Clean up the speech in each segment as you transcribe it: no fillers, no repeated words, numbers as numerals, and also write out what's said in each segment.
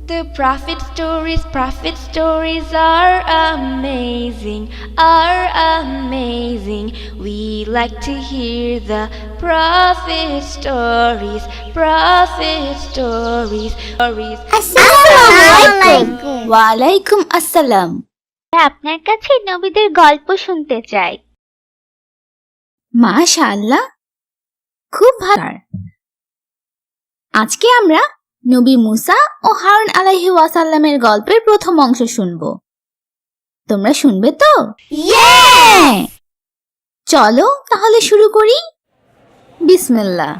The prophet stories are amazing. We like to hear the prophet stories. আসসালামু ওয়ালাইকুম আসসালাম। আপনার কাছে নবীদের গল্প শুনতে চাই। মাশাআল্লাহ, খুব ভালো। আজকে আমরা নবী মুসা ও হারুন আলাইহি ওয়াসাল্লামের গল্পের প্রথম অংশ শুনব। তোমরা শুনবে তো? চলো তাহলে শুরু করি। বিসমিল্লাহ।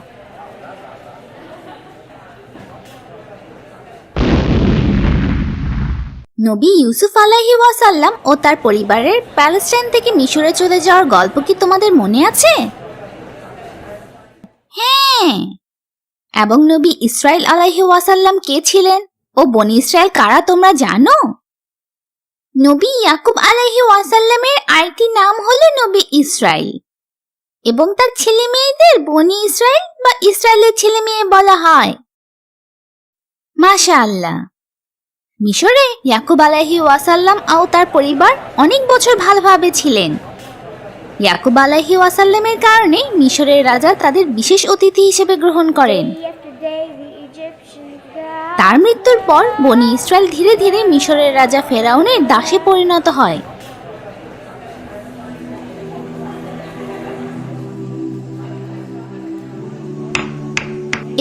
নবী ইউসুফ আলাইহি ওয়াসাল্লাম ও তার পরিবারের প্যালেস্টাইন থেকে মিশরে চলে যাওয়ার গল্প কি তোমাদের মনে আছে? হ্যাঁ। এবং নবী ইসরাইল আলাইহি ওয়াসাল্লাম কে ছিলেন ও বনি ইসরাইল কারা তোমরা জানো? নবী ইয়াকুব আলাইহি ওয়াসাল্লামের আরেকটি নাম হলো নবী ইসরাইল এবং তার ছেলে মেয়েদের বনি ইসরাইল বা ইসরায়েলের ছেলে মেয়ে বলা হয়। মাশাআল্লাহ। মিশরে ইয়াকুব আলাইহি ওয়াসাল্লাম ও তার পরিবার অনেক বছর ভালোভাবে ছিলেন। ইয়াকুব আলাইহি ওয়াসাল্লামের কারণে মিশরের রাজা তাদের বিশেষ অতিথি হিসেবে গ্রহণ করেন। তার মৃত্যুর পর বনি ইসরায়েল ধীরে ধীরে মিশরের রাজা ফেরাউনের দাসে পরিণত হয়।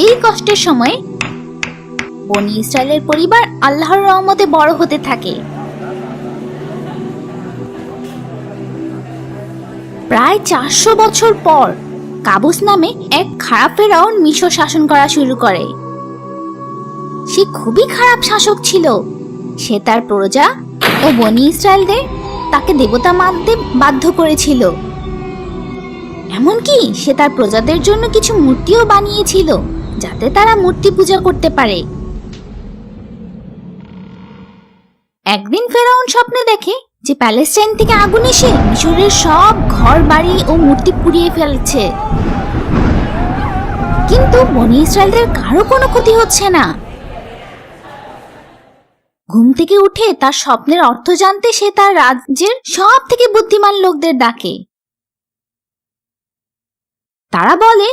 এই কষ্টের সময় বনি ইসরায়েলের পরিবার আল্লাহর রহমতে বড় হতে থাকে। প্রায় 400 বছর পর কাবুস নামে এক খারাপ ফেরাউন মিশর শাসন করা শুরু করে। সে খুবই খারাপ শাসক ছিল। সে তার প্রজা ও বনি ইসরায়েলদের তাকে দেবতা মানতে বাধ্য করেছিল। এমনকি সে তার প্রজাদের জন্য কিছু মূর্তিও বানিয়েছিল যাতে তারা মূর্তি পূজা করতে পারে। একদিন ফেরাউন স্বপ্নে দেখে যে প্যালেস্টাইন থেকে আগুন এসে মিশরের সব ঘর বাড়ি ও মূর্তি পুড়িয়ে ফেলছে, কিন্তু বনি ইসরায়েলদের কারো কোনো ক্ষতি হচ্ছে না। ঘুম থেকে উঠে তার স্বপ্নের অর্থ জানতে সে তার রাজ্যের সব থেকে বুদ্ধিমান লোকদের ডাকে। তারা বলে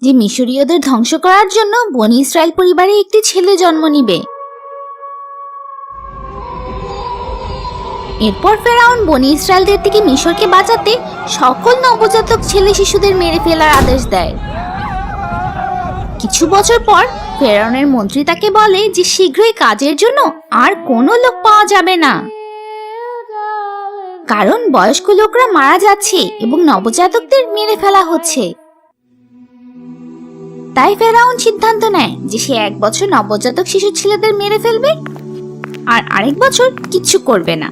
যে মিশরীয়দের ধ্বংস করার জন্য বনি ইসরায়েল পরিবারে একটি ছেলে জন্ম নিবে। এরপর ফেরাউন বনি ইসরায়েলদের থেকে মিশরকে বাঁচাতে সকল নবজাতক ছেলে শিশুদের মেরে ফেলার আদেশ দেয়। কিছু বছর পর ফেরাউনের মন্ত্রী তাকে বলে যে শীঘ্রই কাজের জন্য আর কোনো লোক পাওয়া যাবে না, কারণ বয়স্ক লোকরা মারা যাচ্ছে এবং নবজাতকদের মেরে ফেলা হচ্ছে। তাই ফেরাউন সিদ্ধান্ত নেয় যে সে 1 বছর নবজাতক শিশু ছেলেদের মেরে ফেলবে আর আরেক বছর কিচ্ছু করবে না।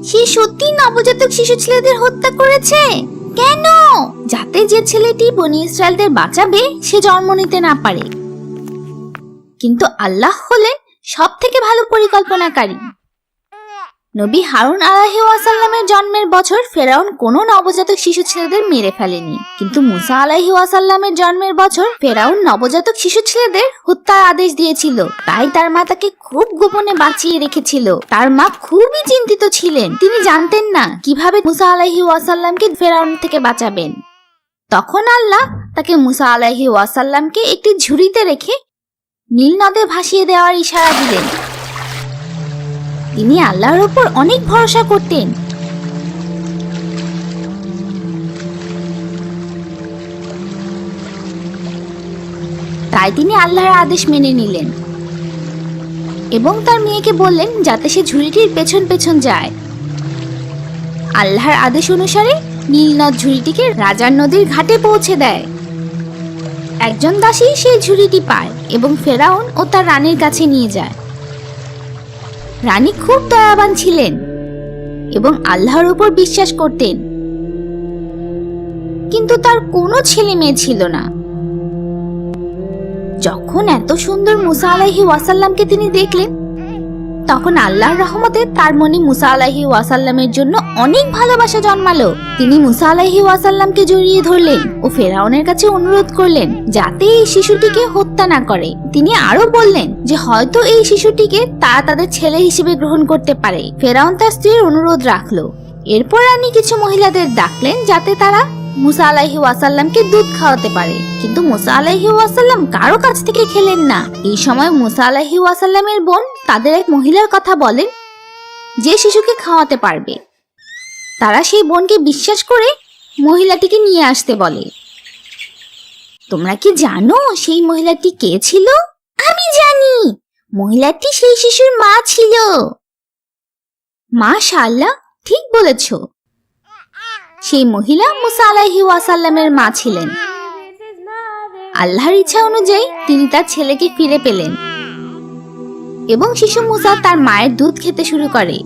সে সত্যি নবজাতক শিশু ছেলেদের হত্যা করেছে। কেন? যাতে যে ছেলেটি বনি ইসরায়েলদের বাঁচাবে সে জন্ম নিতে না পারে। কিন্তু আল্লাহ হলেন সব থেকে ভালো পরিকল্পনাকারী। নবী হারুন আলাইহি ওয়াসাল্লামের জন্মের বছর ফেরাউন কোনো নবজাতক শিশু ছেলেদের মেরে ফেলেনি, কিন্তু মুসা আলাইহি ওয়াসাল্লামের জন্মের বছর ফেরাউন নবজাতক শিশু ছেলেদের হত্যার আদেশ দিয়েছিল। তাই তার মা তাকে খুব গোপনে বাঁচিয়ে রেখেছিল। তার মা খুবই চিন্তিত ছিলেন। তিনি জানতেন না কিভাবে মুসা আলাইহি ওয়াসাল্লামকে ফেরাউন থেকে বাঁচাবেন। তখন আল্লাহ তাকে মুসা আলাইহি ওয়াসাল্লামকে একটি ঝুড়িতে রেখে নীল নদে ভাসিয়ে দেওয়ার ইশারা দিলেন। তিনি আল্লাহর উপর অনেক ভরসা করতেন। তাই তিনি আল্লাহর আদেশ মেনে নিলেন এবং তার মেয়েকে বললেন যাতে সে ঝুড়িটির পেছন পেছন যায়। আল্লাহর আদেশ অনুসারে নীলনদ ঝুড়িটিকে রাজার নদীর ঘাটে পৌঁছে দেয়। একজন দাসী সেই ঝুড়িটি পায় এবং ফেরাউন ও তার রানীর কাছে নিয়ে যায়। রানী খুব দয়াবান ছিলেন এবং আল্লাহর উপর বিশ্বাস করতেন, কিন্তু তার কোনো ছেলে মেয়ে ছিল না। যখন এত সুন্দর মুসা আলাইহি ওয়াসাল্লামকে তিনি দেখলেন, তখন আল্লাহর রহমতে তার মনে মুসা আলাইহি ওয়াসাল্লামের জন্য অনেক ভালোবাসা জন্মালো। তিনি মুসা আলাইহি ওয়াসাল্লামকে জড়িয়ে ধরলেন ও ফেরাউনের কাছে অনুরোধ করলেন যাতে এই শিশুটিকে হত্যা না করে। তিনি আরো বললেন যে হয়তো এই শিশুটিকে তারা তাদের ছেলে হিসেবে গ্রহণ করতে পারে। ফেরাউন তার স্ত্রীর অনুরোধ রাখলো। এরপর রানী কিছু মহিলাদের ডাকলেন যাতে তারা মুসা আলাইহি ওয়াসাল্লামকে দুধ খাওয়াতে পারে, কিন্তু মুসা আলাইহি ওয়াসাল্লাম কারো কাছ থেকে খেলেন না। এই সময় মুসা আলাইহি ওয়াসাল্লামের বোন তাদের এক মহিলার কথা বলেন যে শিশুকে খাওয়াতে পারবে। তারা সেই বোনকে বিশ্বাস করে মহিলাটিকে নিয়ে আসতে বলে। তোমরা কি জানো সেই মহিলাটি কে ছিল? আমি জানি, মহিলাটি সেই শিশুর মা ছিল। মাশাআল্লাহ, ঠিক বলেছ। সেই মহিলা মুসা আলাইহি ওয়াসাল্লামের মা ছিলেন। আল্লাহর ইচ্ছা অনুযায়ী তিনি তার ছেলেকে ফিরে পেলেন এবং শিশু মুসা তার মায়ের দুধ খেতে শুরু করে।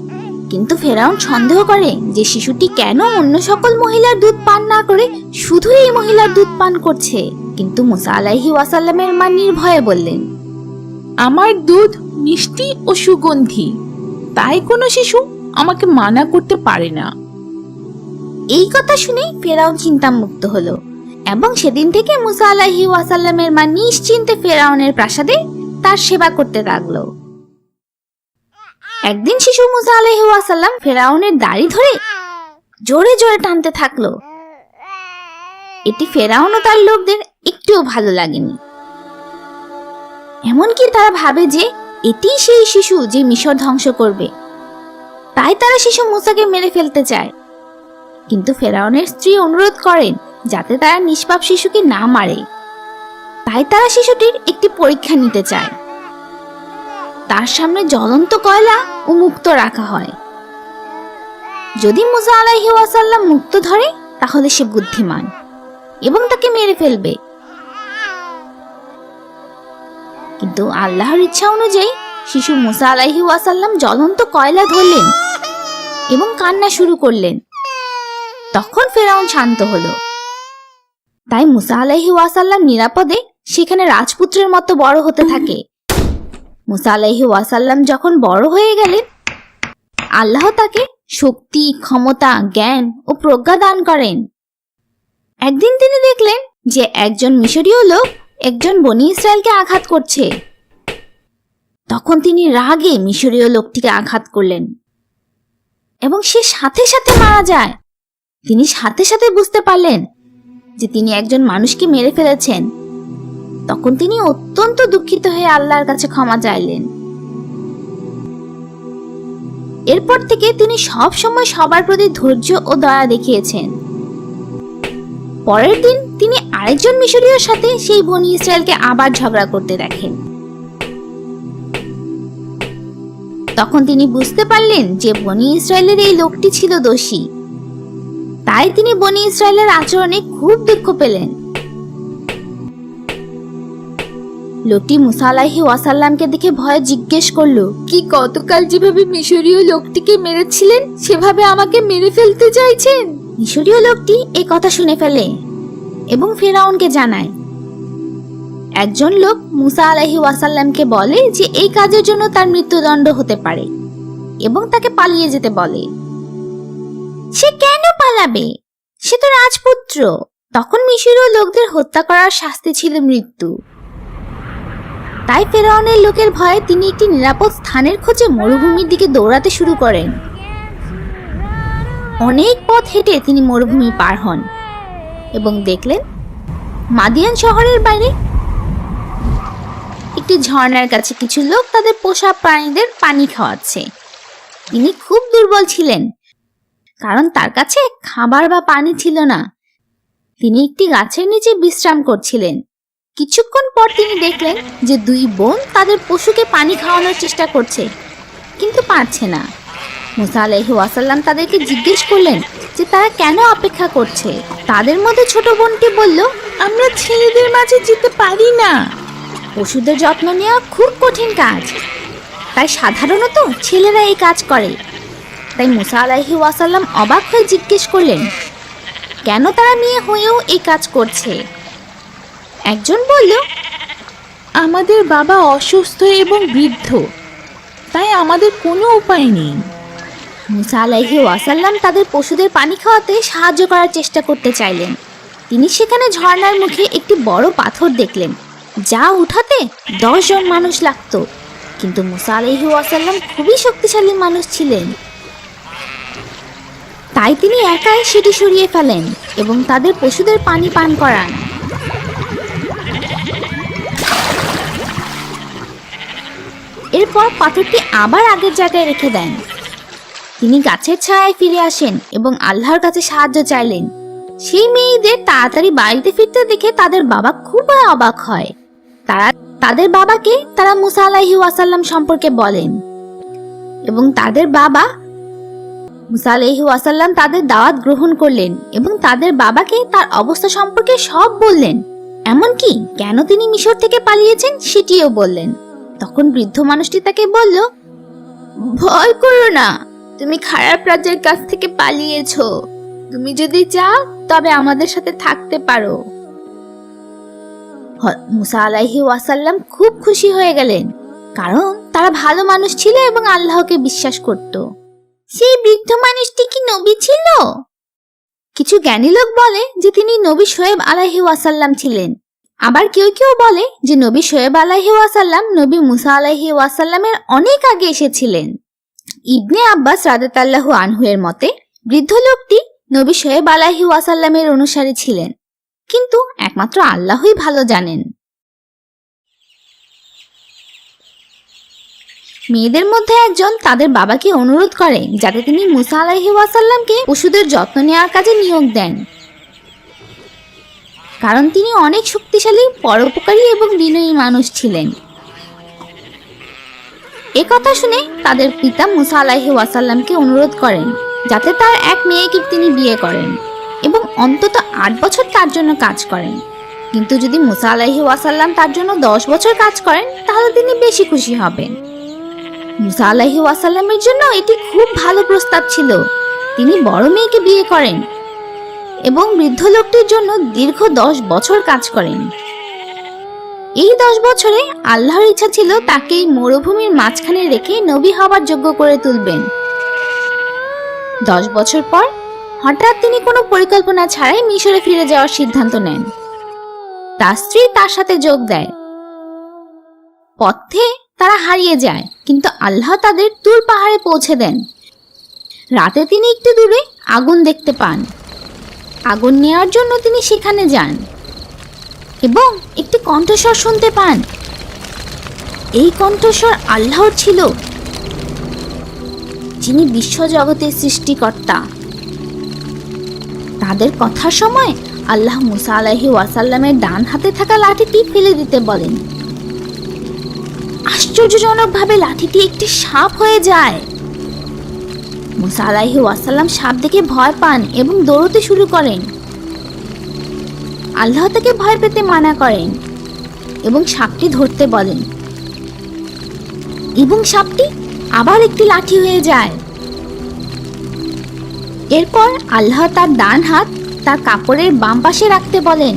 কিন্তু ফেরাউন সন্দেহ করে যে শিশুটি কেন অন্য সকল মহিলার দুধ পান না করে শুধু এই মহিলার দুধ পান করছে। কিন্তু মুসা আলাইহি ওয়াসাল্লামের মা নির্ভয়ে বললেন, আমার দুধ মিষ্টি ও সুগন্ধি, তাই কোনো শিশু আমাকে মানা করতে পারে না। এই কথা শুনে ফেরাউন চিন্তামুক্ত হলো এবং সেদিন থেকে মুসা আলাইহি ওয়াসাল্লামের মা নিশ্চিন্তে ফেরাউনের প্রাসাদে তার সেবা করতে লাগলো। একদিন শিশু মুসা আলাইহি ওয়াসাল্লাম ফেরাউনের দাড়ি ধরে জোরে জোরে টানতে থাকলো। এটি ফেরাউন ও তার লোকদের একটুও ভালো লাগেনি। এমনকি তারা ভাবে যে এটি সেই শিশু যে মিশর ধ্বংস করবে, তাই তারা শিশু মুসাকে মেরে ফেলতে চায়। কিন্তু ফেরাউনের স্ত্রী অনুরোধ করেন যাতে তারা নিষ্পাপ শিশুকে না মারে, তাই তারা শিশুটির একটি পরীক্ষা নিতে চায়। তার সামনে জ্বলন্ত কয়লা ও মুক্ত রাখা হয়। যদি মুসা আলাইহি ওয়াসাল্লাম মুক্ত ধরে তাহলে সে বুদ্ধিমান এবং তাকে মেরে ফেলবে। কিন্তু আল্লাহর ইচ্ছা অনুযায়ী শিশু মুসা আলাইহি ওয়াসাল্লাম জ্বলন্ত কয়লা ধরলেন এবং কান্না শুরু করলেন। তখন ফেরাউন শান্ত হলো। তাই মুসা আলাইহি ওয়াসাল্লাম নিরাপদে সেখানে রাজপুত্রের মতো বড় হতে থাকে। মুসা আলাইহি ওয়াসাল্লাম যখন বড় হয়ে গেলেন, আল্লাহ তাকে শক্তি, ক্ষমতা, জ্ঞান ও প্রজ্ঞা দান করেন। একদিন তিনি দেখলেন যে একজন মিশরীয় লোক একজন বনী ইসরায়েলকে আঘাত করছে। তখন তিনি রাগে মিশরীয় লোকটিকে আঘাত করলেন এবং সে সাথে সাথে মারা যায়। তিনি সাথে সাথে বুঝতে পারলেন যে তিনি একজন মানুষকে মেরে ফেলেছেন। তখন তিনি অত্যন্ত দুঃখিত হয়ে আল্লাহর কাছে ক্ষমা চাইলেন। এরপর থেকে তিনি সব সময় সবার প্রতি ধৈর্য ও দয়া দেখিয়েছেন। পরের দিন তিনি আরেকজন মিশরীয়র সাথে সেই বনী ইসরায়েলকে আবার ঝগড়া করতে দেখেন। তখন তিনি বুঝতে পারলেন যে বনী ইসরায়েলের এই লোকটি ছিল দোষী। তাই তিনি বনী ইসরায়েলের আচরণে খুব দুঃখ পেলেন। লোকটি মুসা আলাইহি ওয়াসাল্লামকে দেখে ভয়ে জিজ্ঞেস করলো, কি গতকাল যেভাবে মিশরীয় লোকটিকে মেরেছিলেন সেভাবে আমাকে মেরে ফেলতে চাইছেন? মিশরীয় লোকটি এই কথা শুনে ফেলে এবং ফেরাউনকে জানায়। একজন লোক মুসা আলাইহি ওয়াসাল্লামকে বলে যে এই কাজের জন্য তার মৃত্যুদণ্ড হতে পারে এবং তাকে পালিয়ে যেতে বলে। সে কেন পালাবে? সে তো রাজপুত্র। তখন মিশরীয় লোকদের হত্যা করার শাস্তি ছিল মৃত্যু। তাই ফেরাউনের লোকের ভয়ে তিনি একটি নিরাপদ স্থানের খোঁজে মরুভূমির দিকে দৌড়াতে শুরু করেন। অনেক পথ হেঁটে তিনি মরুভূমি পার হন এবং দেখলেন মাদিয়ান শহরের বাইরে একটি ঝর্ণার কাছে কিছু লোক তাদের পোষা প্রাণীদের পানি খাওয়াচ্ছে। তিনি খুব দুর্বল ছিলেন কারণ তার কাছে খাবার বা পানি ছিল না। তিনি একটি গাছের নিচে বিশ্রাম করছিলেন। কিছুক্ষণ পর তিনি দেখলেন যে দুই বোন তাদের পশুকে পানি খাওয়ানোর চেষ্টা করছে, কিন্তু পারছে না। মুসা আলাইহি ওয়াসাল্লাম তাদেরকে জিজ্ঞেস করলেন যে তারা কেন অপেক্ষা করছে। তাদের মধ্যে ছোট বোনটি বলল, আমরা ছেলেদের মাঝে যেতে পারি না। পশুদের যত্ন নেওয়া খুব কঠিন কাজ, তাই সাধারণত ছেলেরা এই কাজ করে। তাই মুসা আলাইহি ওয়াসাল্লাম অবাক হয়ে জিজ্ঞেস করলেন কেন তারা মেয়ে হয়েও এই কাজ করছে। একজন বলল, আমাদের বাবা অসুস্থ এবং বৃদ্ধ, তাই আমাদের কোনো উপায় নেই। মুসা আলাইহি ওয়াসাল্লাম তাদের পশুদের পানি খাওয়াতে সাহায্য করার চেষ্টা করতে চাইলেন। তিনি সেখানে ঝর্ণার মুখে একটি বড় পাথর দেখলেন, যা উঠাতে 10 জন মানুষ লাগতো। কিন্তু মুসা আলাইহি ওয়াসাল্লাম খুবই শক্তিশালী মানুষ ছিলেন, তাই তিনি একাই সেটি সরিয়ে ফেলেন এবং তাদের পশুদের পানি পান করান। এরপর পাথরটি আবার আগের জায়গায় রেখে দেন। তিনি গাছের ছায়ায় ফিরে আসেন এবং আল্লাহর কাছে সাহায্য চাইলেন। সেই মেয়েদের তাড়াতাড়ি বাড়িতে ফিরতে দেখে তাদের বাবা খুবই অবাক হয়। তাদের বাবাকে তারা মুসা আলাইহি ওয়াসাল্লাম সম্পর্কে বলেন এবং তাদের বাবা মুসা আলাইহি ওয়াসাল্লাম তাদের দাওয়াত গ্রহণ করলেন এবং তাদের বাবাকে তার অবস্থা সম্পর্কে সব বললেন, এমনকি কেন তিনি মিশর থেকে পালিয়েছেন সেটিও বললেন। তখন বৃদ্ধ মানুষটি তাকে বলল, ভয় করো না, তুমি খারাপ রাজ্যের কাছ থেকে পালিয়েছো। তুমি যদি চাও তবে আমাদের সাথে থাকতে পারো। মুসা আলাইহি ওয়াসাল্লাম খুব খুশি হয়ে গেলেন, কারণ তারা ভালো মানুষ ছিল এবং আল্লাহকে বিশ্বাস করত। সেই বৃদ্ধ মানুষটি কি নবী ছিল? কিছু জ্ঞানী লোক বলে যে তিনি নবী শোয়েব আলাইহি ওয়াসাল্লাম ছিলেন। আবার কেউ কেউ বলে যে নবী শোয়েব আলাইহি ওয়াসাল্লাম নবী মুসা আলাইহি ওয়াসাল্লামের অনেক আগে এসেছিলেন। ইবনে আব্বাস রাদিয়াল্লাহু আনহু এর মতে বৃদ্ধ লোকটি নবী শোয়েব আলাইহি ওয়াসাল্লামের অনুসারী ছিলেন, কিন্তু একমাত্র আল্লাহই ভালো জানেন। মেয়েদের মধ্যে একজন তাদের বাবাকে অনুরোধ করে যাতে তিনি মুসা আলাইহি ওয়াসাল্লামকে পশুদের যত্ন নেওয়ার কাজে নিয়োগ দেন, কারণ তিনি অনেক শক্তিশালী, পরোপকারী এবং বিনয়ী মানুষ ছিলেন। এ কথা শুনে তাদের পিতা মুসা আলাইহি ওয়াসাল্লামকে অনুরোধ করেন যাতে তার এক মেয়েকে তিনি বিয়ে করেন এবং অন্তত 8 বছর তার জন্য কাজ করেন। কিন্তু যদি মুসা আলাইহি ওয়াসাল্লাম তার জন্য 10 বছর কাজ করেন তাহলে তিনি বেশি খুশি হবেন। মুসা আলাইহি ওয়াসাল্লামের জন্য এটি খুব ভালো প্রস্তাব ছিল। তিনি বড় মেয়েকে বিয়ে করেন এবং বৃদ্ধ লোকটির জন্য দীর্ঘ 10 বছর কাজ করেন। এই 10 বছরে আল্লাহর ইচ্ছা ছিল তাকে এই মরুভূমির মাঝখানে রেখে নবী হবার যোগ্য করে তুলবেন। 10 বছর পর হঠাৎ তিনি কোনো পরিকল্পনা ছাড়াই মিশরে ফিরে যাওয়ার সিদ্ধান্ত নেন। তার স্ত্রী তার সাথে যোগ দেয়। পথে তারা হারিয়ে যায়, কিন্তু আল্লাহ তাদের তুর পাহাড়ে পৌঁছে দেন। রাতে তিনি একটু দূরে আগুন দেখতে পান। আগুন নেওয়ার জন্য তিনি সেখানে যান এবং একটি কণ্ঠস্বর শুনতে পান। এই কণ্ঠস্বর আল্লাহর ছিল, যিনি বিশ্বজগতের সৃষ্টিকর্তা। তাদের কথার সময় আল্লাহ মুসা আলাইহি ওয়াসাল্লামের ডান হাতে থাকা লাঠিটি ফেলে দিতে বলেন। আশ্চর্যজনকভাবে লাঠিটি একটি সাপ হয়ে যায়। মুসা আলাইহি ওয়াসাল্লাম সাপ দেখে ভয় পান এবং দৌড়তে শুরু করেন। আল্লাহ তাকে ভয় পেতে মানা করেন এবং সাপটি ধরতে বলেন, এবং সাপটি আবার একটি লাঠি হয়ে যায়। এরপর আল্লাহ তার ডান হাত তার কাপড়ের বাম পাশে রাখতে বলেন।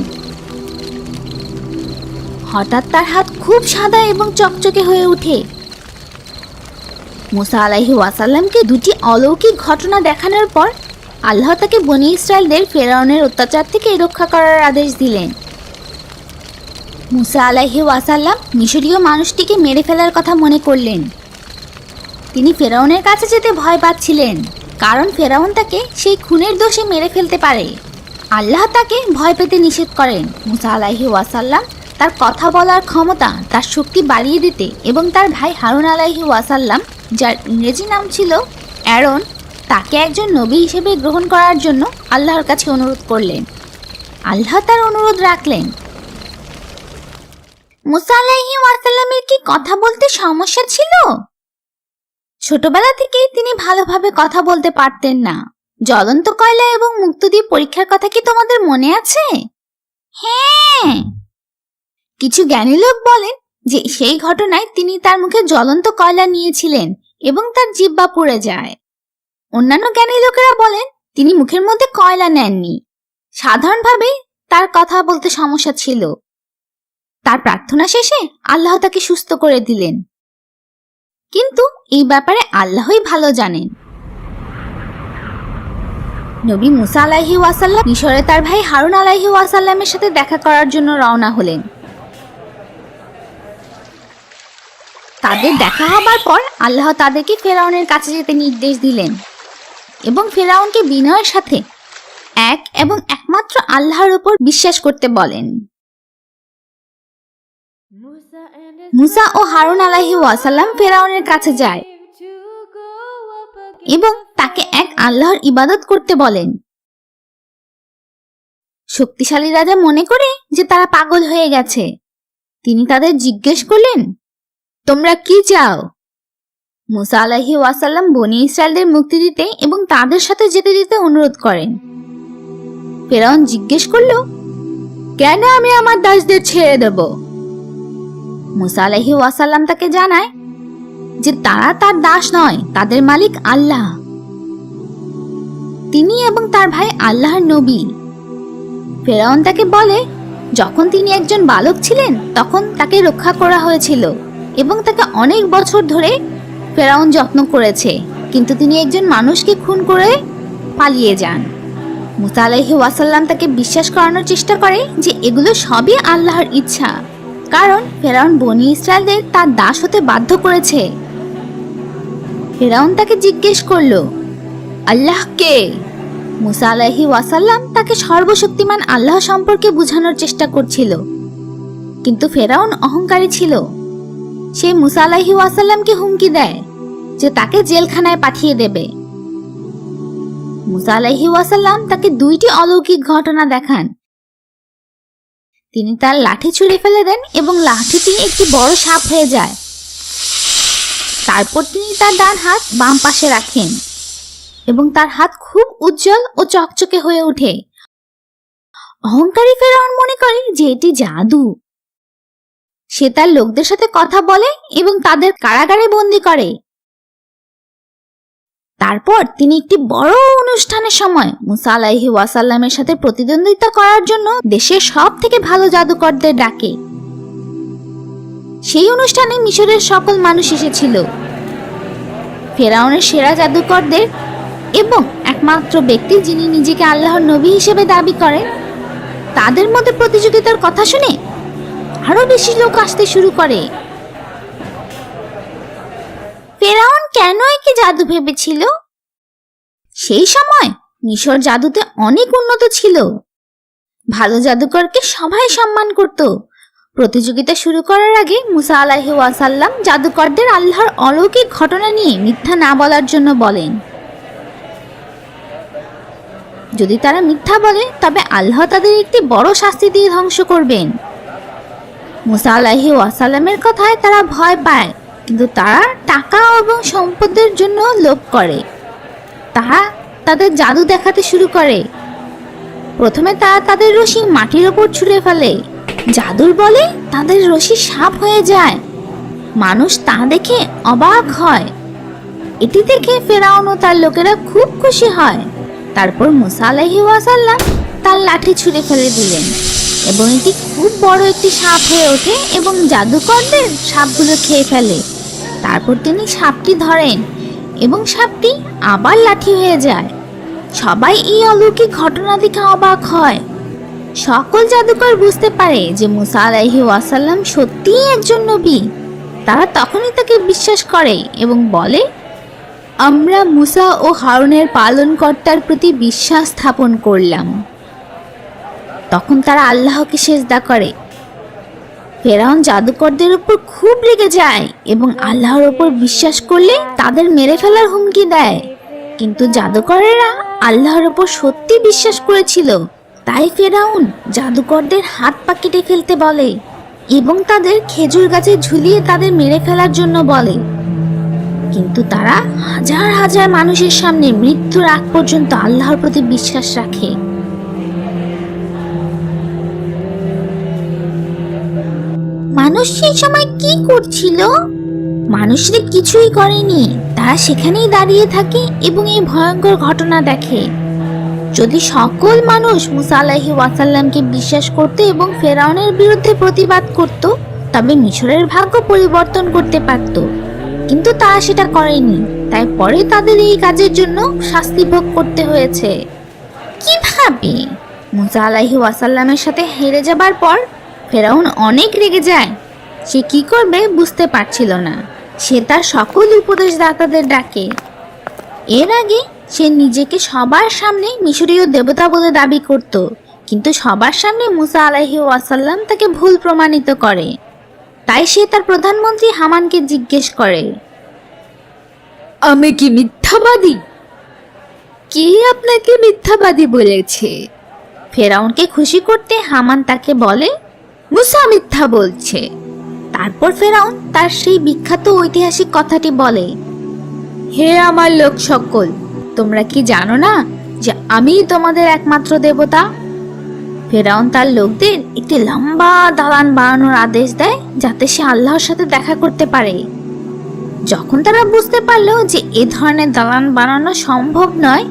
হঠাৎ তার হাত খুব সাদা এবং চকচকে হয়ে ওঠে। মুসা আলাইহি ওয়াসাল্লামকে দুটি অলৌকিক ঘটনা দেখানোর পর আল্লাহ তাকে বনী ইসরায়েলদের ফেরাউনের অত্যাচার থেকে রক্ষা করার আদেশ দিলেন। মুসা আলাইহি ওয়াসাল্লাম মিশরীয় মানুষটিকে মেরে ফেলার কথা মনে করলেন। তিনি ফেরাউনের কাছে যেতে ভয় পাচ্ছিলেন, কারণ ফেরাউন তাকে সেই খুনের দোষে মেরে ফেলতে পারে। আল্লাহ তাকে ভয় পেতে নিষেধ করেন। মুসা আলাইহি ওয়াসাল্লাম তার কথা বলার ক্ষমতা, তার শক্তি বাড়িয়ে দিতে এবং তার ভাই হারুন আলাইহি ওয়াসাল্লাম, যার ইংরেজি নাম ছিল অ্যারন, তাকে একজন নবী হিসেবে গ্রহণ করার জন্য আল্লাহর কাছে অনুরোধ করলেন। আল্লাহ তার অনুরোধ রাখলেন। মুসা আলাইহি ওয়াসাল্লামের কি কথা বলতে সমস্যা ছিল? ছোটবেলা থেকেই তিনি ভালোভাবে কথা বলতে পারতেন না। জ্বলন্ত কয়লা এবং মুক্তদ্বীপ পরীক্ষার কথা কি তোমাদের মনে আছে? হ্যাঁ। কিছু জ্ঞানী লোক বলেন যে সেই ঘটনায় তিনি তার মুখে জ্বলন্ত কয়লা নিয়েছিলেন এবং তার জিহ্বা পুড়ে যায়। অন্যান্য জ্ঞানী লোকেরা বলেন তিনি মুখের মধ্যে কয়লা নেননি, সাধারণভাবে তার কথা বলতে সমস্যা ছিল। তার প্রার্থনা শেষে আল্লাহ তাকে সুস্থ করে দিলেন। কিন্তু এই ব্যাপারে আল্লাহই ভালো জানেন। নবী মুসা আলাইহি ওয়াসাল্লাম মিশরে তার ভাই হারুন আলাইহি ওয়াসাল্লামের সাথে দেখা করার জন্য রওনা হলেন। তাদের দেখা হবার পর আল্লাহ তাদেরকে ফেরাউনের কাছে যেতে নির্দেশ দিলেন এবং ফেরাউনকে বিনয়ের সাথে এক এবং একমাত্র আল্লাহর উপর বিশ্বাস করতে বলেন। মুসা ও হারুন আলাইহি ওয়াসাল্লাম ফেরাউনের কাছে যায় এবং তাকে এক আল্লাহর ইবাদত করতে বলেন। শক্তিশালী রাজা মনে করে যে তারা পাগল হয়ে গেছে, তিনি তাদের জিজ্ঞেস করলেন, তোমরা কি চাও? মুসা আলাইহি ওয়াসাল্লাম বনী ইসরায়েলদের মুক্তি দিতে এবং তাদের সাথে যেতে দিতে অনুরোধ করেন। ফেরাউন জিজ্ঞেস করলো, কেন আমি আমার দাসদের ছেড়ে দেব? মুসা আলাইহি ওয়াসাল্লাম তাকে জানায় যে তারা তার দাস নয়, তাদের মালিক আল্লাহ। তিনি এবং তার ভাই আল্লাহর নবী। ফেরাউন তাকে বলে, যখন তিনি একজন বালক ছিলেন তখন তাকে রক্ষা করা হয়েছিল এবং তাকে অনেক বছর ধরে ফেরাউন যত্ন করেছে, কিন্তু তিনি একজন মানুষকে খুন করে পালিয়ে যান। মুসা আলাইহি ওয়াসাল্লাম তাকে বিশ্বাস করানোর চেষ্টা করে যে এগুলো সবই আল্লাহর ইচ্ছা, কারণ ফেরাউন বনী ইসরায়েলদের তার দাস হতে বাধ্য করেছে। ফেরাউন তাকে জিজ্ঞেস করলো, আল্লাহ কে? মুসা আলাইহি ওয়াসাল্লাম তাকে সর্বশক্তিমান আল্লাহ সম্পর্কে বোঝানোর চেষ্টা করছিল, কিন্তু ফেরাউন অহংকারী ছিল। সে মুসা আলাইহি ওয়াসাল্লামকে হুমকি দেয় যে তাকে জেলখানায় পাঠিয়ে দেবে। মুসা আলাইহি ওয়াসাল্লাম তাকে দুইটি অলৌকিক ঘটনা দেখান। তিনি তার লাঠি ছুঁড়ে ফেলে দেন এবং লাঠিটি একটি বড় সাপ হয়ে যায়। তারপর তিনি তার ডান হাত বাম পাশে রাখেন এবং তার হাত খুব উজ্জ্বল ও চকচকে হয়ে ওঠে। অহংকারী ফেরাউন মনে করে যে এটি জাদু। সে তার লোকদের সাথে কথা বলে এবং তাদের কারাগারে বন্দী করে। তারপর তিনি একটি বড় অনুষ্ঠানের সময় মুসা আলাইহি ওয়াসাল্লামের সাথে প্রতিদ্বন্দ্বিতা করার জন্য দেশের সব থেকে ভালো জাদুকরদের ডাকে। সেই অনুষ্ঠানে মিশরের সকল মানুষ এসেছিল। ফেরাউনের সেরা জাদুকরদের এবং একমাত্র ব্যক্তি যিনি নিজেকে আল্লাহর নবী হিসেবে দাবি করেন, তাদের মধ্যে প্রতিযোগিতার কথা শুনে আরো বেশি লোক আসতে শুরু করে। ফেরাউন কেন একে জাদু ভেবেছিল? সেই সময় মিশর জাদুতে অনেক উন্নত ছিল। ভালো জাদুকরকে সবাই সম্মান করত। প্রতিযোগিতা শুরু করার আগে মুসা আলাইহি ওয়াসাল্লাম জাদুকরদের আল্লাহর অলৌকিক ঘটনা নিয়ে মিথ্যা না বলার জন্য বলেন। যদি তারা মিথ্যা বলে তবে আল্লাহ তাদের একটি বড় শাস্তি দিয়ে ধ্বংস করবেন। মুসা আলাইহি ওয়াসাল্লামের কথায় তারা ভয় পায়, কিন্তু তারা টাকা এবং সম্পদের জন্য লোভ করে। তারা তাদের জাদু দেখাতে শুরু করে। প্রথমে তারা তাদের রশি মাটির ওপর ছুঁড়ে ফেলে। জাদুর বলে তাদের রশি সাপ হয়ে যায়। মানুষ তা দেখে অবাক হয়। এটি দেখে ফেরাউন ও তার লোকেরা খুব খুশি হয়। তারপর মুসা আলাইহি ওয়াসাল্লাম তার লাঠি ছুঁড়ে ফেলে দিলেন এবং এটি খুব বড় একটি সাপ হয়ে ওঠে এবং জাদুকরদের সাপগুলো খেয়ে ফেলে। তারপর তিনি সাপটি ধরেন এবং সাপটি আবার লাঠি হয়ে যায়। সবাই এই অলৌকিক ঘটনা দেখে অবাক হয়। সকল জাদুকর বুঝতে পারে যে মুসা আলাইহি ওয়াসাল্লাম সত্যিই একজন নবী। তারা তখনই তাকে বিশ্বাস করে এবং বলে, আমরা মুসা ও হারুনের পালনকর্তার প্রতি বিশ্বাস স্থাপন করলাম। তখন তারা আল্লাহকে সেজদা করে। ফেরাউন জাদুকরদের উপর খুব রেগে যায় এবং আল্লাহর উপর বিশ্বাস করলে তাদের মেরে ফেলার হুমকি দেয়। কিন্তু জাদুকরেরা আল্লাহর উপর সত্যি বিশ্বাস করেছিল, তাই ফেরাউন জাদুকরদের হাত পা কেটে ফেলতে বলে এবং তাদের খেজুর গাছে ঝুলিয়ে তাদের মেরে ফেলার জন্য বলে। কিন্তু তারা হাজার হাজার মানুষের সামনে মৃত্যুর আগ পর্যন্ত আল্লাহর প্রতি বিশ্বাস রাখে। মানুষ সেই সময় কি করছিল? মানুষরা কিছুই করেনি। তারা সেখানেই দাঁড়িয়ে থাকে এবং এই ভয়ঙ্কর ঘটনা দেখে। যদি সকল মানুষ মুসা আলাইহি ওয়াসাল্লামকে বিশ্বাস করত এবং ফেরাউনের বিরুদ্ধে প্রতিবাদ করত, তবে মিশরের ভাগ্য পরিবর্তন করতে পারত। কিন্তু তারা সেটা করেনি, তাই পরে তাদের এই কাজের জন্য শাস্তি ভোগ করতে হয়েছে। কিভাবে? মুসা আলাইহি ওয়াসাল্লামের সাথে হেরে যাবার পর ফেরাউন অনেক রেগে যায়। সে কি করবে বুঝতে পারছিল না। সে তার সকল উপদেশদাতাদের ডাকে। এর আগে সে নিজেকে সবার সামনে মিশরীয় দেবতা বলে দাবি করত, কিন্তু সবার সামনে মুসা আলাইহি ওয়াসাল্লাম তাকে ভুল প্রমাণিত করে। তাই সে তার প্রধানমন্ত্রী হামানকে জিজ্ঞেস করে, আমি কি মিথ্যাবাদী? কে আপনাকে মিথ্যাবাদী বলেছে? ফেরাউনকে খুশি করতে হামান তাকে বলে, মুসা মিথ্যা বলছে। তারপর ফেরাউন তার সেই বিখ্যাত ঐতিহাসিক কথাটি বলে, হে আমার লোক সকল, তোমরা কি জানো না যে আমিই তোমাদের একমাত্র দেবতা? ফেরাউন তার লোকদের একটি লম্বা দালান বানানোর আদেশ দেয়, যাতে সে আল্লাহর সাথে দেখা করতে পারে। যখন তারা বুঝতে পারলো যে এ ধরনের দালান বানানো সম্ভব নয়,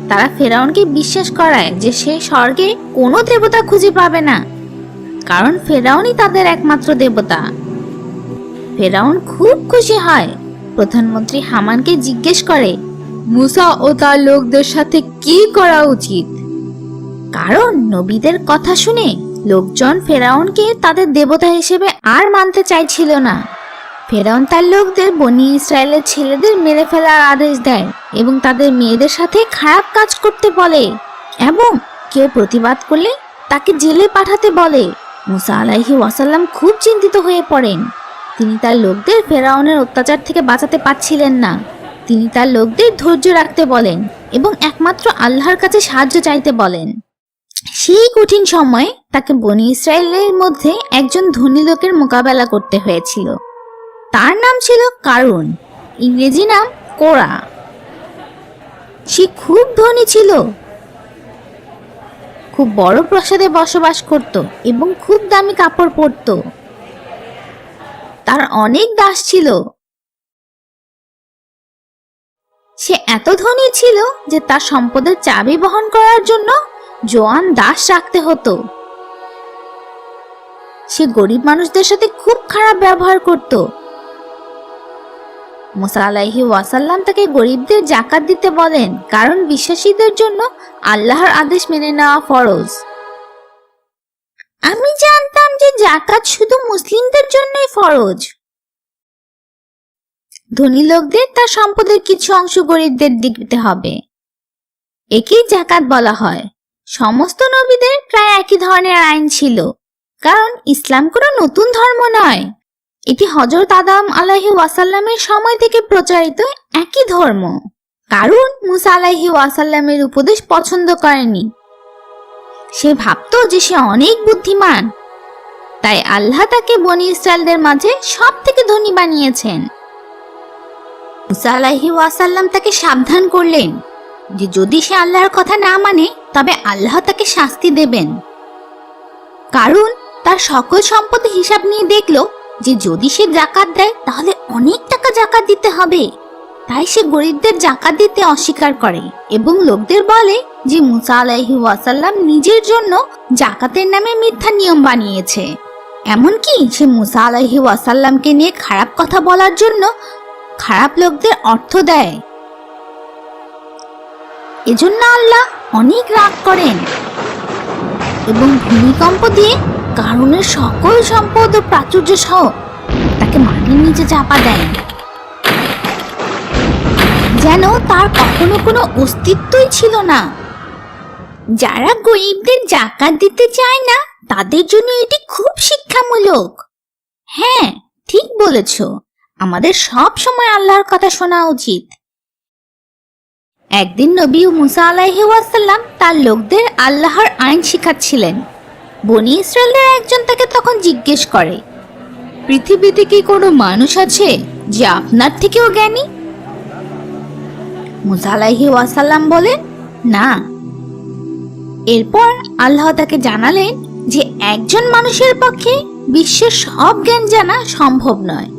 তারা ফেরাউনকে বিশ্বাস করায় যে সে স্বর্গে কোনো দেবতা খুঁজে পাবে না, কারণ ফেরাউনই তাদের একমাত্র দেবতা। ফেরাউন খুব খুশি হয়। প্রধানমন্ত্রী হামানকে জিজ্ঞেস করে, মুসা ও তার লোকদের সাথে কি করা উচিত? কারণ নবীদের কথা শুনে লোকজন ফেরাউনকে তাদের দেবতা হিসেবে আর মানতে চাইছিল না। ফেরাউন তার লোকদের বনি ইসরায়েলের ছেলেদের মেরে ফেলার আদেশ দেয় এবং তাদের মেয়েদের সাথে খারাপ কাজ করতে বলে, এবং কেউ প্রতিবাদ করলে তাকে জেলে পাঠাতে বলে। মুসা আলাইহি ওয়াসাল্লাম খুব চিন্তিত হয়ে পড়েন। তিনি তার লোকদের ফেরাউনের অত্যাচার থেকে বাঁচাতে পারছিলেন না। তিনি তার লোকদের ধৈর্য রাখতে বলেন এবং একমাত্র আল্লাহর কাছে সাহায্য চাইতে বলেন। সেই কঠিন সময়ে তাকে বনি ইসরায়েলের মধ্যে একজন ধনী লোকের মোকাবেলা করতে হয়েছিল। তার নাম ছিল কারুন, ইংরেজি নাম কোরা। সে খুব ধনী ছিল, খুব বড় প্রাসাদে বসবাস করত এবং খুব দামি কাপড় পরত। তার অনেক দাস ছিল। সে এত ধনী ছিল যে তার সম্পদের চাবি বহন করার জন্য জোয়ান দাস রাখতে হতো। সে গরিব মানুষদের সাথে খুব খারাপ ব্যবহার করত। মুসা আলাইহি ওয়াসাল্লাম তাকে গরিবদের জাকাত দিতে বলেন, কারণ বিশ্বাসীদের জন্য আল্লাহর আদেশ মেনে নেওয়া ফরজ। আমি জানতাম যে জাকাত শুধু মুসলিমদের জন্যই ফরজ। ধনী লোকদের তার সম্পদের কিছু অংশ গরিবদের দিতে হবে। একেই জাকাত বলা হয়। সমস্ত নবীদের প্রায় একই ধরনের আইন ছিল, কারণ ইসলাম কোনো নতুন ধর্ম নয়। এটি হযরত আদম আলাইহি ওয়াসাল্লামের সময় থেকে প্রচারিত একই ধর্ম। কারণ মুসা আলাইহি ওয়াসাল্লামের উপদেশ পছন্দ করেনি। সে ভাবতো যে সে অনেক বুদ্ধিমান, তাই আল্লাহ তাকে বনি ইসরায়েলদের মাঝে সব থেকে ধনী বানিয়েছেন। মুসা আলাইহি ওয়াসাল্লাম তাকে সাবধান করলেন যে যদি সে আল্লাহর কথা না মানে তবে আল্লাহ তাকে শাস্তি দেবেন। কারণ তার সকল সম্পদের হিসাব নিয়ে দেখলো যে যদি সে জাকাত দেয় তাহলে অনেক টাকা জাকাত দিতে হবে। তাই সে গরিবদের জাকাত দিতে অস্বীকার করে এবং লোকদের বলে যে মুসা আলাইহি ওয়াসাল্লাম নিজের জন্য জাকাতের নামে মিথ্যা নিয়ম বানিয়েছে। এমনকি সে মুসা আলাইহি ওয়াসাল্লামকে নিয়ে খারাপ কথা বলার জন্য খারাপ লোকদের অর্থ দেয়। এজন্য আল্লাহ অনেক রাগ করেন এবং ভূমিকম্প দিয়ে কারুনের সকল সম্পদ ও প্রাচুর্য সহ তাকে মাটির নিচে চাপা দেন, যেন তার কখনো কোনো অস্তিত্বই ছিল না। যারা গরিবদের জাকাত দিতে চায় না তাদের জন্য এটি খুব শিক্ষামূলক। হ্যাঁ, ঠিক বলেছ, আমাদের সব সময় আল্লাহর কথা শোনা উচিত। একদিন নবী মুসা আলাইহি ওয়াসাল্লাম তার লোকদের আল্লাহর আইন শিখাচ্ছিলেন। বনি ইসরায়েলের একজন তাকে তখন জিজ্ঞেস করে, পৃথিবীতে কি কোনো মানুষ আছে যে আপনার থেকেও জ্ঞানী? মুসা আলাইহি ওয়াসাল্লাম বলেন, না। এরপর আল্লাহ তাকে জানালেন যে একজন মানুষের পক্ষে বিশ্বের সব জ্ঞান জানা সম্ভব নয়।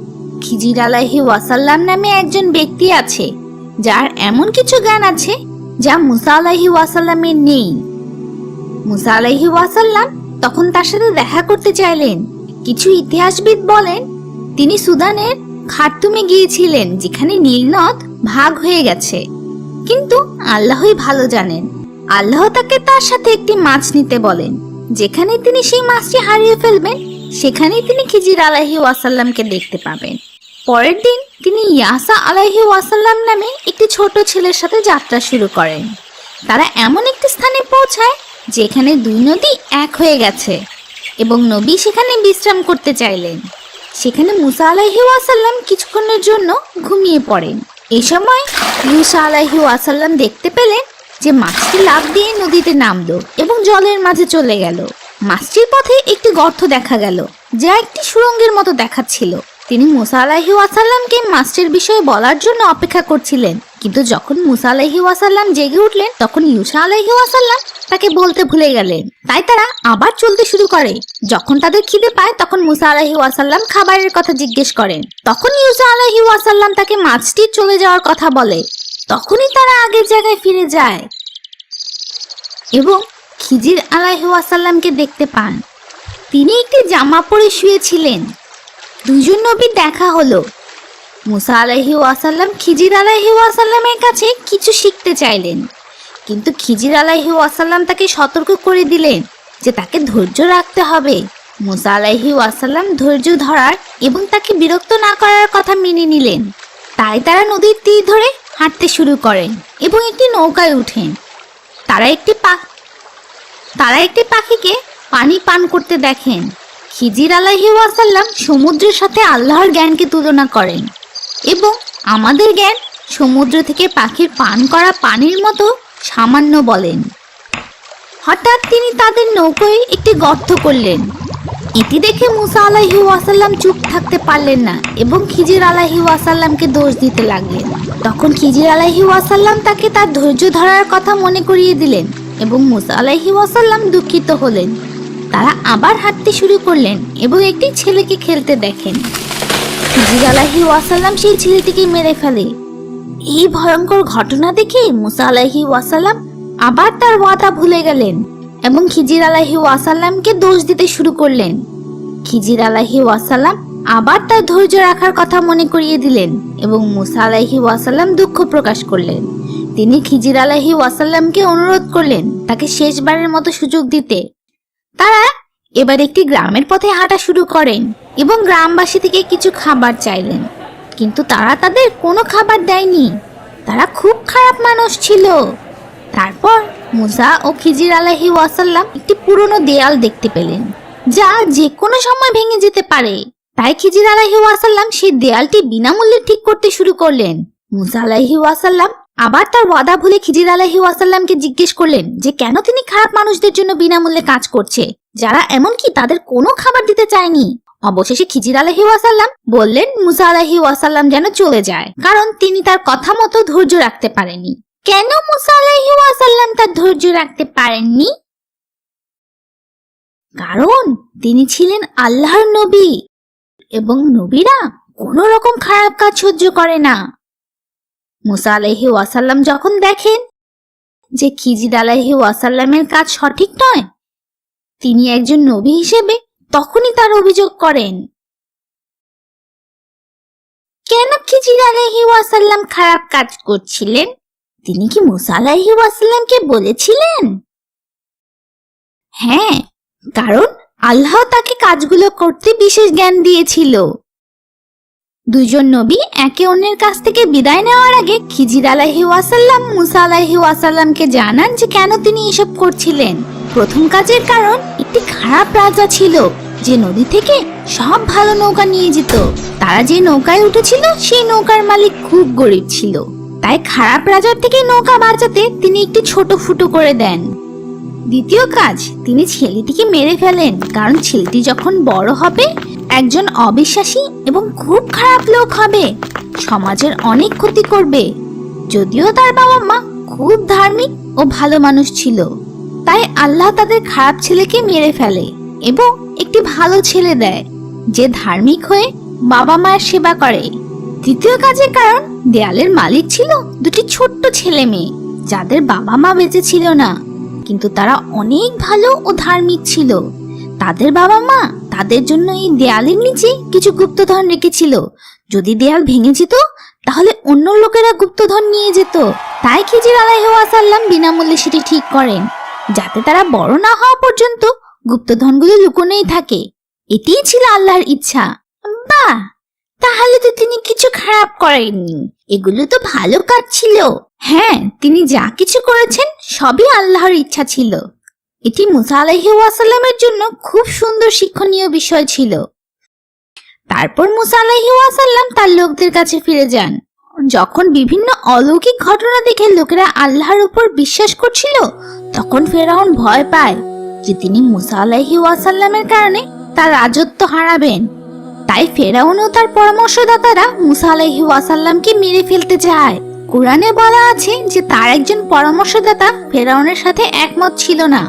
খিজির আলাইহি ওয়াসাল্লাম নামে একজন ব্যক্তি আছে যার এমন কিছু জ্ঞান আছে যা মুসা আলাইহি ওয়াসাল্লামের নেই। মুসা আলাইহি ওয়াসাল্লাম তখন তার সাথে দেখা করতে চাইলেন। কিছু ইতিহাসবিদ বলেন তিনি সুদানের খার্তুমে গিয়েছিলেন, যেখানে নীল নদ ভাগ হয়ে গেছে। কিন্তু আল্লাহই ভালো জানেন। আল্লাহ তাকে তার সাথে একটি মাছ নিতে বলেন। যেখানে তিনি সেই মাছটি হারিয়ে ফেলবেন, সেখানেই তিনি খিজির আলাইহি ওয়াসাল্লামকে দেখতে পাবেন। পরের দিন তিনি ইয়াসা আলাইহি ওয়াসাল্লাম নামে একটি ছোট ছেলের সাথে যাত্রা শুরু করেন। তারা এমন একটি স্থানে পৌঁছায় যেখানে দুই নদী এক হয়ে গেছে এবং নবী সেখানে বিশ্রাম করতে চাইলেন। সেখানে মুসা আলাইহি ওয়াসাল্লাম কিছুক্ষণের জন্য ঘুমিয়ে পড়েন। এই সময় মুসা আলাইহি ওয়াসাল্লাম দেখতে পেলেন যে মাছটি লাফ দিয়ে নদীতে নামলো এবং জলের মাঝে চলে গেল। মাছটির পথে একটি গর্ত দেখা গেল, যা একটি সুড়ঙ্গের মতো দেখাচ্ছিল। তিনি মুসা আলাইহি ওয়াসাল্লামকে মাছটির বিষয়ে বলার জন্য অপেক্ষা করছিলেন, কিন্তু যখন মুসা আলাইহি ওয়াসাল্লাম জেগে উঠলেন তখন ইউসা আলাইহি ওয়াসাল্লাম তাকে বলতে ভুলে গেলেন। তাই তারা আবার চলতে শুরু করে। যখন তাদের খিদে পায় তখন মুসা আলাইহি ওয়াসাল্লাম খাবারের কথা জিজ্ঞেস করেন। তখন ইউসা আলাইহি ওয়াসাল্লাম তাকে মাছটি চলে যাওয়ার কথা বলে। তখনই তারা আগের জায়গায় ফিরে যায় এবং খিজির আলাইহি ওয়াসাল্লামকে দেখতে পান। তিনি একটি জামা পরে শুয়েছিলেন। দুজন নবীর দেখা হলো। মুসা আলাইহি ওয়াসাল্লাম খিজির আলাইহি ওয়াসাল্লামের কাছে কিছু শিখতে চাইলেন, কিন্তু খিজির আলাইহি ওয়াসাল্লাম তাকে সতর্ক করে দিলেন যে তাকে ধৈর্য রাখতে হবে। মুসা আলাইহি ওয়াসাল্লাম ধৈর্য ধরার এবং তাকে বিরক্ত না করার কথা মেনে নিলেন। তাই তারা নদীর তীর ধরে হাঁটতে শুরু করেন এবং একটি নৌকায় উঠেন। তারা একটি পাখিকে পানি পান করতে দেখেন। খিজির আলাইহি ওয়াসাল্লাম সমুদ্রের সাথে আল্লাহর জ্ঞানকে তুলনা করেন এবং আমাদের জ্ঞান সমুদ্র থেকে পাখির পান করা পানির মতো সামান্য বলেন। হঠাৎ তিনি তাদের নৌকায় একটি গর্ত করলেন। এটি দেখে মুসা আলাইহি ওয়াসাল্লাম চুপ থাকতে পারলেন না এবং খিজির আলাইহি ওয়াসাল্লামকে দোষ দিতে লাগলেন। তখন খিজির আলাইহি ওয়াসাল্লাম তাকে তার ধৈর্য ধরার কথা মনে করিয়ে দিলেন এবং মুসা আলাইহি ওয়াসাল্লাম দুঃখিত হলেন। তারা আবার হাঁটতে শুরু করলেন এবং একটি ছেলেকে খেলতে দেখেন। খিজির আলাইহি ওয়াসাল্লাম সেই ছেলেটিকে মেরে ফেলে। এই ভয়ঙ্কর ঘটনা দেখে মুসা আলাইহি ওয়াসাল্লাম আবার তার ওয়াদা ভুলে গেলেন এবং খিজির আলাইহি ওয়াসাল্লামকে দোষ দিতে শুরু করলেন। খিজির আলাইহি ওয়াসাল্লাম আবার তার ধৈর্য রাখার কথা মনে করিয়ে দিলেন এবং মুসা আলাইহি ওয়াসাল্লাম দুঃখ প্রকাশ করলেন। তিনি খিজির আলাইহি ওয়াসাল্লামকে অনুরোধ করলেন তাকে শেষবারের মতো সুযোগ দিতে। তারা এবার একটি গ্রামের পথে হাঁটা শুরু করেন এবং গ্রামবাসী থেকে কিছু খাবার চাইলেন, কিন্তু তারা তাদের কোনো খাবার দেয়নি। তারা খুব খারাপ মানুষ ছিল। তারপর মুসা ও খিজির আলাইহি ওয়াসাল্লাম একটি পুরনো দেয়াল দেখতে পেলেন, যা যে কোনো সময় ভেঙে যেতে পারে। তাই খিজির আলাইহি ওয়াসাল্লাম সেই দেয়ালটি বিনামূল্যে ঠিক করতে শুরু করলেন। মুসা আলাইহি ওয়াসাল্লাম আবার তার ওয়াদা ভুলে খিজির আলাইহি ওয়াসাল্লামকে জিজ্ঞেস করলেন যে কেন তিনি খারাপ মানুষদের জন্য বিনামূল্যে কাজ করছে, যারা এমনকি তাদের কোনো খাবার দিতে চায়নি। অবশেষে খিজির আলাইহি ওয়াসাল্লাম বললেন মুসা আলাইহি ওয়াসাল্লাম যেন চলে যায়, কারণ তিনি তার কথা মতো ধৈর্য রাখতে পারেননি। কেন মুসা আলাইহি ওয়াসাল্লাম তার ধৈর্য রাখতে পারেননি? কারণ তিনি ছিলেন আল্লাহর নবী এবং নবীরা কোনো রকম খারাপ কাজ সহ্য করে না। মুসা আলাইহি ওয়াসাল্লাম যখন দেখেন যে খিজির আলাইহি ওয়াসাল্লামের কাজ সঠিক নয়, তিনি একজন নবী হিসেবে তখনই তার অভিযোগ করেন। কেন খিজির আলাইহি ওয়াসাল্লাম খারাপ কাজ করছিলেন? তিনি কি মুসা আলাইহি ওয়াসাল্লামকে বলেছিলেন? হ্যাঁ, কারণ আল্লাহ তাকে কাজগুলো করতে বিশেষ জ্ঞান দিয়েছিল। দুইজন নবী একে অন্যের কাছ থেকে বিদায় নেওয়ার আগে খিজির আলাইহি ওয়াসাল্লাম মুসা আলাইহি ওয়াসাল্লামকে জানান যে কেন তিনি এসব করছিলেন। প্রথম কাজের কারণ একটি খারাপ রাজা ছিল যে নদী থেকে সব ভালো নৌকা নিয়ে যেত। তারা যে নৌকায় উঠেছিল সেই নৌকার মালিক খুব গরিব ছিল। তাই খারাপ রাজার থেকে নৌকা বাঁচাতে তিনি একটি ছোট ফুটো করে দেন। দ্বিতীয় কাজ, তিনি ছেলেটিকে মেরে ফেলেন, কারণ ছেলেটি যখন বড় হবে একজন অবিশ্বাসী এবং খুব খারাপ লোক হবে, সমাজের অনেক ক্ষতি করবে। যদিও তার বাবা মা খুব ধার্মিক ও ভালো মানুষ ছিল, তাই আল্লাহ তাদের খারাপ ছেলেকে মেরে ফেলে এবং একটি ভালো ছেলে দেয় যে ধার্মিক হয়ে বাবা মায়ের সেবা করে। তৃতীয় কাজের কারণ, দেয়ালের মালিক ছিল দুটি ছোট্ট ছেলে মেয়ে যাদের বাবা মা বেঁচে ছিল না, কিন্তু তারা অনেক ভালো ও ধার্মিক ছিল। তাদের বাবা মা তাদের জন্য এই দেয়ালের নিচে কিছু গুপ্তধন রেখেছিল, যদি দেয়াল ভেঙে যেত তাহলে অন্য লোকেরা গুপ্তধন নিয়ে যেত। তাই খিজির আলাইহিস সালাম বিনামূল্যে সেটি ঠিক করেন, যাতে তারা বড় না হওয়া পর্যন্ত গুপ্তধনগুলো লুকোনোই থাকে। এটিই ছিল আল্লাহর ইচ্ছা। বাহ, তাহলে তো তিনি কিছু খারাপ করেননি, এগুলো তো ভালো কাজ ছিল। হ্যাঁ, তিনি যা কিছু করেছেন সবই আল্লাহর ইচ্ছা ছিল। এটি মুসা আলাইহিস সালামের জন্য খুব সুন্দর শিক্ষণীয় বিষয় ছিল। তারপর মুসা আলাইহিস সালাম তার লোকদের কাছে ফিরে যান। যখন বিভিন্ন অলৌকিক ঘটনা দেখে লোকেরা আল্লাহর উপর বিশ্বাস করছিল, তখন ফেরাউন ভয় পায় যে তিনি মুসা আলাইহিস সালামের কারণে তার রাজত্ব হারাবেন। তাই ফেরাউন ও তার পরামর্শদাতারা মুসা আলাইহিস সালামকে মেরে ফেলতে চায়। কুরআনে বলা আছে যে তার একজন পরামর্শদাতা ফেরাউনের সাথে একমত ছিল না,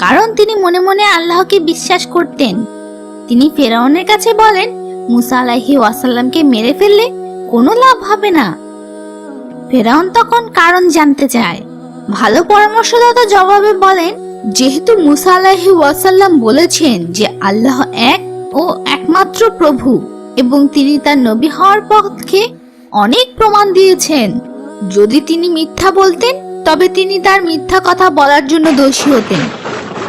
কারণ তিনি মনে মনে আল্লাহকে বিশ্বাস করতেন। তিনি ফেরাউনের কাছে বলেন, মুসা আলাইহিস সালামকে মেরে ফেললে কোনো লাভ হবে না। ফেরাউন তখন কারণ জানতে চায়। ভালো পরামর্শদাতা জবাবে বলেন, যেহেতু মুসা আলাইহিস সালাম বলেছেন যে আল্লাহ এক ও একমাত্র প্রভু এবং তিনি তার নবী হওয়ার পক্ষে অনেক প্রমাণ দিয়েছেন, যদি তিনি মিথ্যা বলতেন তবে তিনি তার মিথ্যা কথা বলার জন্য দোষী হতেন,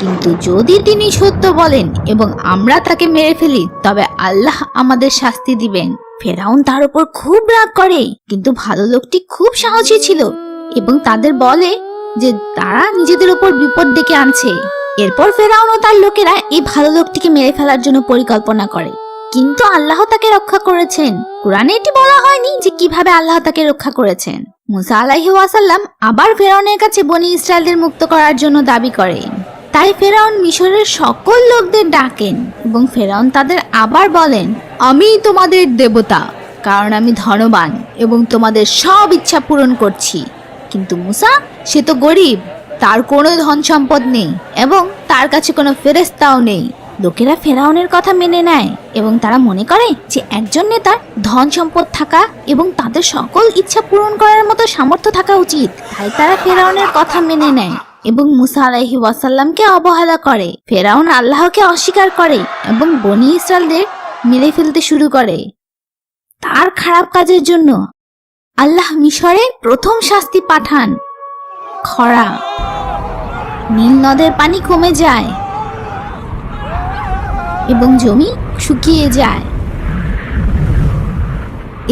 কিন্তু যদি তিনি সত্য বলেন এবং আমরা তাকে মেরে ফেলি তবে আল্লাহ আমাদের শাস্তি দিবেন। ফেরাউন তার উপর খুব রাগ করে, কিন্তু ভালো লোকটি খুব সাহসী ছিল এবং তাদের বলে যে তারা নিজেদের উপর বিপদ ডেকে আনছে। এরপর ফেরাউন ও তার লোকেরা এই ভালো লোকটিকে মেরে ফেলার জন্য পরিকল্পনা করে, কিন্তু আল্লাহ তাকে রক্ষা করেছেন। কুরআনে এটি বলা হয়নি যে কিভাবে আল্লাহ তাকে রক্ষা করেছেন। মুসা আলাইহিস সালাম আবার ফেরাউনের কাছে বনি ইসরায়েলদের মুক্ত করার জন্য দাবি করেন। তাই ফেরাউন মিশরের সকল লোকদের ডাকেন এবং ফেরাউন তাদের আবার বলেন, আমি তোমাদের দেবতা, কারণ আমি ধনবান এবং তোমাদের সব ইচ্ছা পূরণ করছি। কিন্তু মুসা, সে তো গরিব, তার কোনো ধন সম্পদ নেই এবং তার কাছে কোনো ফেরেশতাও নেই। লোকেরা ফেরাউনের কথা মেনে নেয় এবং তারা মনে করে যে একজন নেতার ধন সম্পদ থাকা এবং তাদের সকল ইচ্ছা পূরণ করার মতো সামর্থ্য থাকা উচিত। তাই তারা ফেরাউনের কথা মেনে নেয় এবং মুসা আলাইহিস সালামকে অবহেলা করে। ফেরাউন আল্লাহকে অস্বীকার করে এবং বনি ইসরায়েলদের মেরে ফেলতে শুরু করে। তার খারাপ কাজের জন্য আল্লাহ মিশরে প্রথম শাস্তি পাঠান, খরা। নীল নদের পানি কমে যায় এবং জমি শুকিয়ে যায়।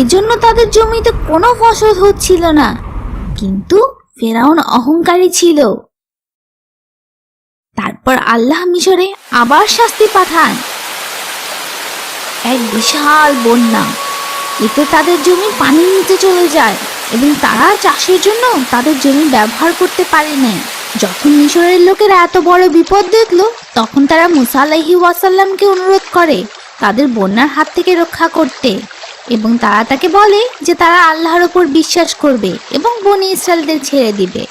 এজন্য তাদের জমিতে কোনো ফসল হচ্ছিল না। কিন্তু ফেরাউন অহংকারী ছিল। তারপর আল্লাহ মিশরে আবার শাস্তি পাঠান, এক বিশাল বন্যা। এতে তাদের জমি পানির নিচে চলে যায় এবং তারা চাষের জন্য তাদের জমি ব্যবহার করতে পারে না। যখন মিশরের লোকেরা এত বড় বিপদ দেখলো, তখন তারা মুসা আলাইহিস সালামকে অনুরোধ করে তাদের বন্যার হাত থেকে রক্ষা করতে এবং তারা তাকে বলে যে তারা আল্লাহর উপর বিশ্বাস করবে এবং বনি ইসরায়েলদের ছেড়ে দিবে।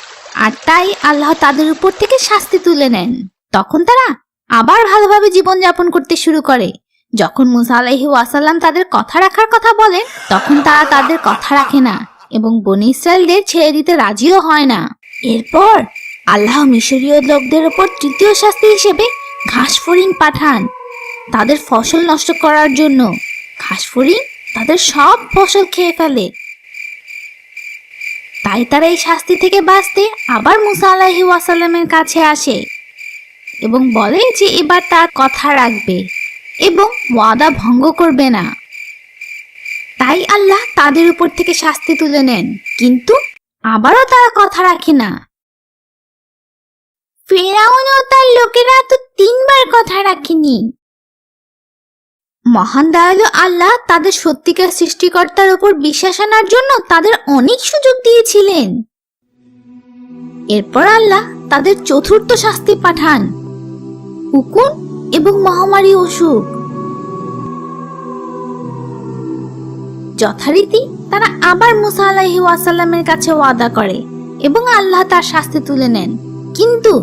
আর তাই আল্লাহ তাদের উপর থেকে শাস্তি তুলে নেন। তখন তারা আবার ভালোভাবে জীবনযাপন করতে শুরু করে। যখন মুসা আলাইহিস সালাম তাদের কথা রাখার কথা বলেন, তখন তারা তাদের কথা রাখে না এবং বনি ইসরায়েলদের ছেড়ে দিতে রাজিও হয় না। এরপর আল্লাহ মিশরীয় লোকদের উপর তৃতীয় শাস্তি হিসেবে ঘাসফড়িং পাঠান তাদের ফসল নষ্ট করার জন্য। ঘাসফড়িং তাদের সব ফসল খেয়ে ফেলে। তাই তারা এই শাস্তি থেকে বাঁচতে আবার মুসা আলাইহিস সালামের কাছে আসে এবং বলে যে এবার তার কথা রাখবে এবং ওয়াদা ভঙ্গ করবে না। তাই আল্লাহ তাদের উপর থেকে শাস্তি তুলে নেন, কিন্তু আবারও তারা কথা রাখে না। ফেরাউন ও তার লোকেরা তো 3 বার কথা রাখেনি। মহান দয়ালু আল্লাহ তাদের সত্যিকার সৃষ্টিকর্তার উপর বিশ্বাস আনার জন্য তাদের অনেক সুযোগ দিয়েছিলেন। এরপর আল্লাহ তাদের চতুর্থ শাস্তি পাঠান, উকুন এবং মহামারী অসুখ। যথারীতি তারা আবার মুসা আলাইহিস সালামের কাছে ওয়াদা করে এবং আল্লাহ তার শাস্তি তুলে নেন, কিন্তু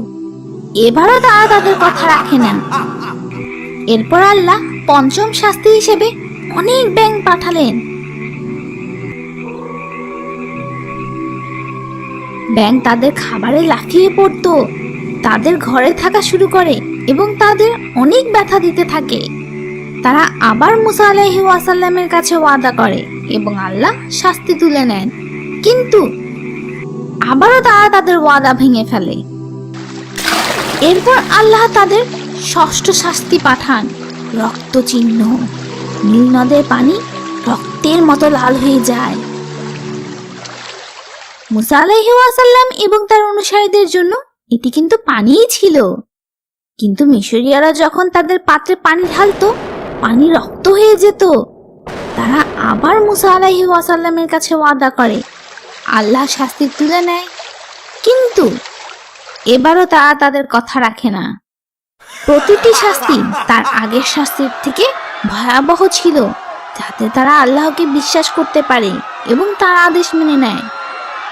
এবারও তারা তাদের কথা রাখে না। এরপর আল্লাহ পঞ্চম শাস্তি হিসেবে অনেক ব্যাঙ পাঠালেন। ব্যাঙ তাদের খাবারে লাফিয়ে পড়তো, তাদের ঘরে থাকা শুরু করে এবং তাদের অনেক ব্যথা দিতে থাকে। তারা আবার মুসা আলাইহি ওয়াসাল্লামের কাছে ওয়াদা করে এবং আল্লাহ শাস্তি তুলে নেন, কিন্তু আবারও তারা তাদের ওয়াদা ভেঙে ফেলে। এরপর আল্লাহ তাদের ষষ্ঠ শাস্তি পাঠান, রক্ত চিহ্ন। নীল নদের পানি রক্তের মতো লাল হয়ে যায়। মুসা আলাইহি ওয়াসাল্লাম এবং তার অনুসারীদের জন্য এটি কিন্তু পানিই ছিল, কিন্তু মিশরীয়রা যখন তাদের পাত্রে পানি ঢালতো, পানি রক্ত হয়ে যেত। তারা আবার মুসা আলাইহি ওয়াসাল্লামের কাছে ওয়াদা করে, আল্লাহ শাস্তি তুলে নেয়, কিন্তু এবারও তারা তাদের কথা রাখে না। প্রতিটি শাস্তি তার আগের শাস্তির থেকে ভয়াবহ ছিল, যাতে তারা আল্লাহকে বিশ্বাস করতে পারে এবং তার আদেশ মেনে নেয়।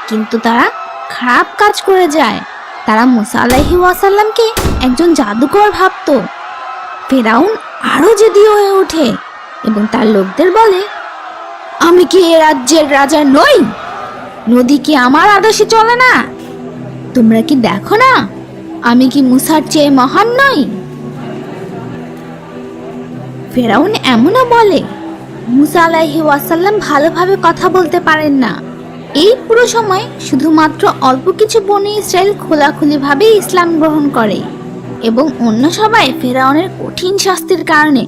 কিন্তু তারা খারাপ কাজ করে যায়। তারা মুসা আলাইহি ওয়াসাল্লামকে একজন জাদুকর ভাবতো। ফেরাউন আরো জেদি হয়ে ওঠে এবং তার লোকদের বলে, আমি কি এ রাজ্যের রাজা নই? নদী কি আমার আদেশে চলে না? তোমরা কি দেখো না আমি কি মুসার চেয়ে মহান নই? ফেরাউন এমনও বলে, মুসা আলাইহি ওয়াসাল্লাম ভালোভাবে কথা বলতে পারেন না। এই পুরো সময় শুধুমাত্র অল্প কিছু বনী ইসরায়েল খোলাখুলিভাবে ইসলাম গ্রহণ করে এবং অন্য সবাই ফেরাউনের কঠিন শাস্তির কারণে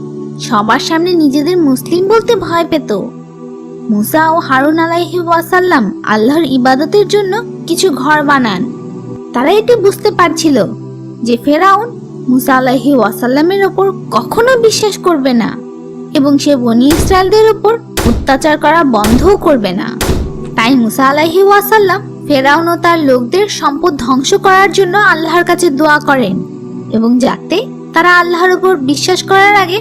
সবার সামনে নিজেদের মুসলিম বলতে ভয় পেত। মুসা ও হারুন আলাইহি ওয়াসাল্লাম আল্লাহর ইবাদতের জন্য কিছু ঘর বানান। তারা এটি বুঝতে পারছিল যে ফেরাউন মুসা আলাইহি ওয়াসাল্লামের ওপর কখনো বিশ্বাস করবে না এবং সে বনী ইসরায়েলদের উপর অত্যাচার করা বন্ধও করবে না। তাই মুসা আলাইহি ওয়াসাল্লাম ফেরাউন ও তার লোকদের সম্পদ ধ্বংস করার জন্য আল্লাহর কাছে দোয়া করেন এবং যাতে তারা আল্লাহর উপর বিশ্বাস করার আগে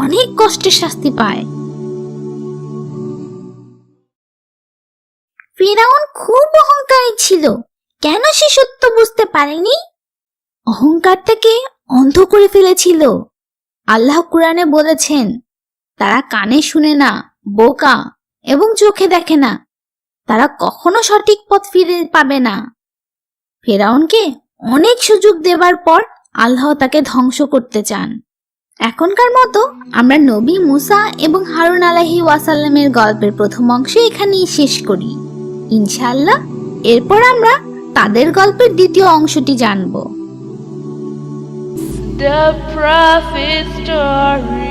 অনেক কষ্টের শাস্তি পায়। ফেরাউন খুব অহংকারী ছিল। কেন সে সত্য বুঝতে পারেনি? অহংকার থেকে অন্ধ করে ফেলেছিল। আল্লাহ কুরআনে বলেছেন, তারা কানে শুনে না, বোকা, এবং চোখে দেখে না। তারা কখনো সঠিক পথ ফিরে পাবে না। ফেরাউনকে অনেক সুযোগ দেবার পর আল্লাহ তাকে ধ্বংস করতে চান। এখনকার মতো আমরা নবী মুসা এবং হারুন আলাইহি ওয়াসাল্লামের গল্পের প্রথম অংশ এখানেই শেষ করি। ইনশাআল্লাহ এরপর আমরা তাদের গল্পের দ্বিতীয় অংশটি জানব। The prophet story.